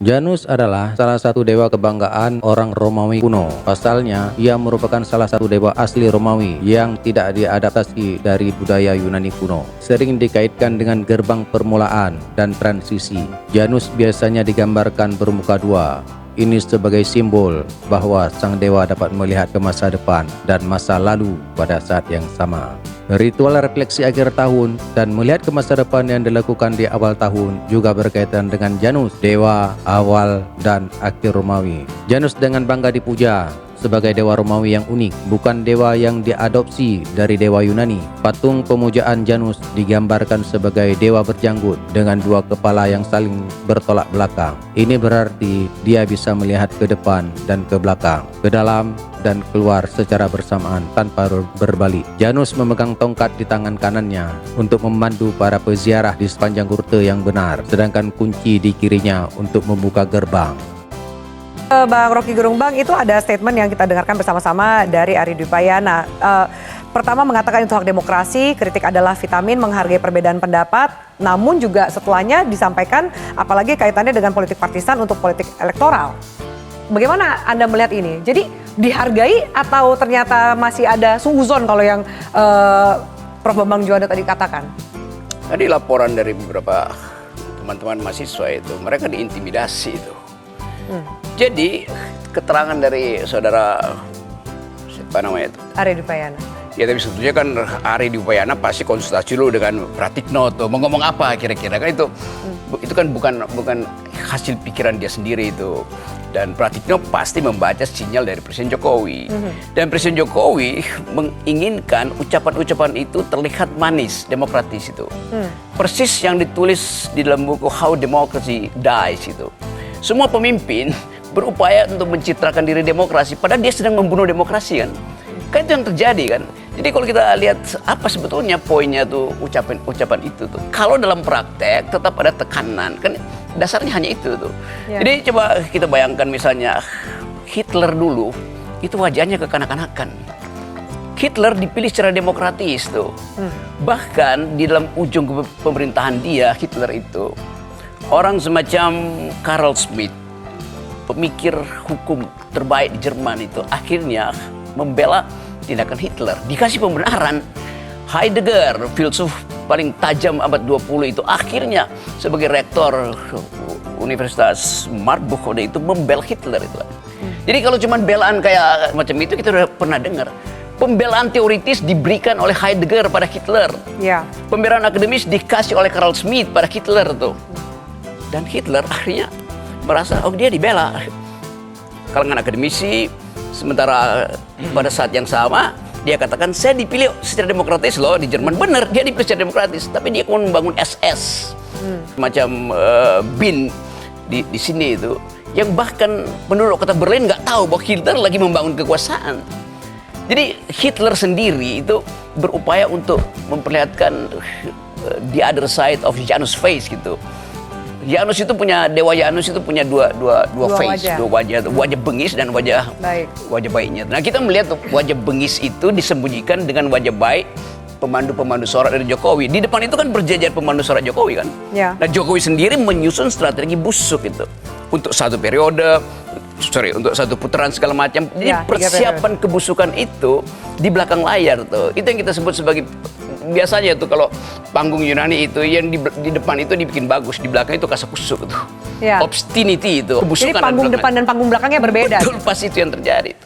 Janus adalah salah satu dewa kebanggaan orang Romawi kuno. Pasalnya, ia merupakan salah satu dewa asli Romawi yang tidak diadaptasi dari budaya Yunani kuno. Sering dikaitkan dengan gerbang permulaan dan transisi. Janus biasanya digambarkan bermuka dua. Ini sebagai simbol bahwa sang dewa dapat melihat ke masa depan dan masa lalu pada saat yang sama. Ritual refleksi akhir tahun dan melihat ke masa depan yang dilakukan di awal tahun juga berkaitan dengan Janus, dewa awal dan akhir Romawi. Janus dengan bangga dipuja sebagai dewa Romawi yang unik, bukan dewa yang diadopsi dari dewa Yunani. Patung pemujaan Janus digambarkan sebagai dewa berjanggut dengan dua kepala yang saling bertolak belakang. Ini berarti dia bisa melihat ke depan dan ke belakang, ke dalam dan keluar secara bersamaan tanpa berbalik. Janus memegang tongkat di tangan kanannya untuk memandu para peziarah di sepanjang rute yang benar, sedangkan kunci di kirinya untuk membuka gerbang. Bang Rocky Gerung, itu ada statement yang kita dengarkan bersama-sama dari Ari Dwi Payana. Pertama mengatakan itu hak demokrasi, kritik adalah vitamin, menghargai perbedaan pendapat. Namun juga setelahnya disampaikan apalagi kaitannya dengan politik partisan untuk politik elektoral. Bagaimana Anda melihat ini? Jadi dihargai atau ternyata masih ada suzon kalau yang Prof. Bambang Juanda tadi katakan? Tadi laporan dari beberapa teman-teman mahasiswa itu, mereka diintimidasi itu. Jadi keterangan dari saudara siapa namanya itu? Ari Dwi Payana. Ya tapi sebetulnya kan Ari Dwi Payana pasti konsultasi dulu dengan Pratikno tuh mau ngomong apa kira-kira kan itu kan bukan hasil pikiran dia sendiri itu. Dan Pratikno pasti membaca sinyal dari Presiden Jokowi. Dan Presiden Jokowi menginginkan ucapan-ucapan itu terlihat manis, demokratis itu. Persis yang ditulis di dalam buku How Democracy Dies itu. Semua pemimpin berupaya untuk mencitrakan diri demokrasi, padahal dia sedang membunuh demokrasi kan. Kan itu yang terjadi kan. Jadi kalau kita lihat apa sebetulnya poinnya tuh ucapan itu tuh. Kalau dalam praktek tetap ada tekanan kan dasarnya hanya itu tuh. Ya. Jadi coba kita bayangkan misalnya Hitler dulu itu wajahnya kekanak-kanakan. Hitler dipilih secara demokratis tuh. Bahkan di dalam ujung pemerintahan dia Hitler itu orang semacam Carl Schmitt, pemikir hukum terbaik di Jerman itu akhirnya membela tindakan Hitler. Dikasih pembenaran. Heidegger, filsuf paling tajam abad 20 itu akhirnya sebagai rektor Universitas Marburg itu membela Hitler itu. Jadi kalau cuma belaan kayak macam itu kita udah pernah dengar. Pembelaan teoritis diberikan oleh Heidegger pada Hitler. Ya. Pembelaan akademis dikasih oleh Carl Schmitt pada Hitler tuh. Dan Hitler akhirnya merasa oh dia dibela kalangan akademisi, sementara pada saat yang sama dia katakan saya dipilih secara demokratis loh di Jerman. Benar dia dipilih secara demokratis, tapi dia mau membangun SS macam BIN di sini itu yang bahkan penduduk kota Berlin nggak tahu bahwa Hitler lagi membangun kekuasaan. Jadi Hitler sendiri itu berupaya untuk memperlihatkan the other side of Janus face gitu. Janus itu punya dewa Janus itu punya dua face, dua wajah bengis dan wajah baiknya. Nah kita melihat wajah bengis itu disembunyikan dengan wajah baik pemandu sorak dari Jokowi. Di depan itu kan berjajar pemandu sorak Jokowi kan. Ya. Nah Jokowi sendiri menyusun strategi busuk itu untuk satu periode, untuk satu putaran segala macam. Jadi persiapan kebusukan itu di belakang layar tuh. Itu yang kita sebut sebagai biasanya tuh kalau panggung Yunani itu yang di depan itu dibikin bagus, di belakang itu kasakusuk tuh. Ya. Obstinity itu. Jadi panggung depan dan panggung belakangnya berbeda. Betul, pas itu yang terjadi.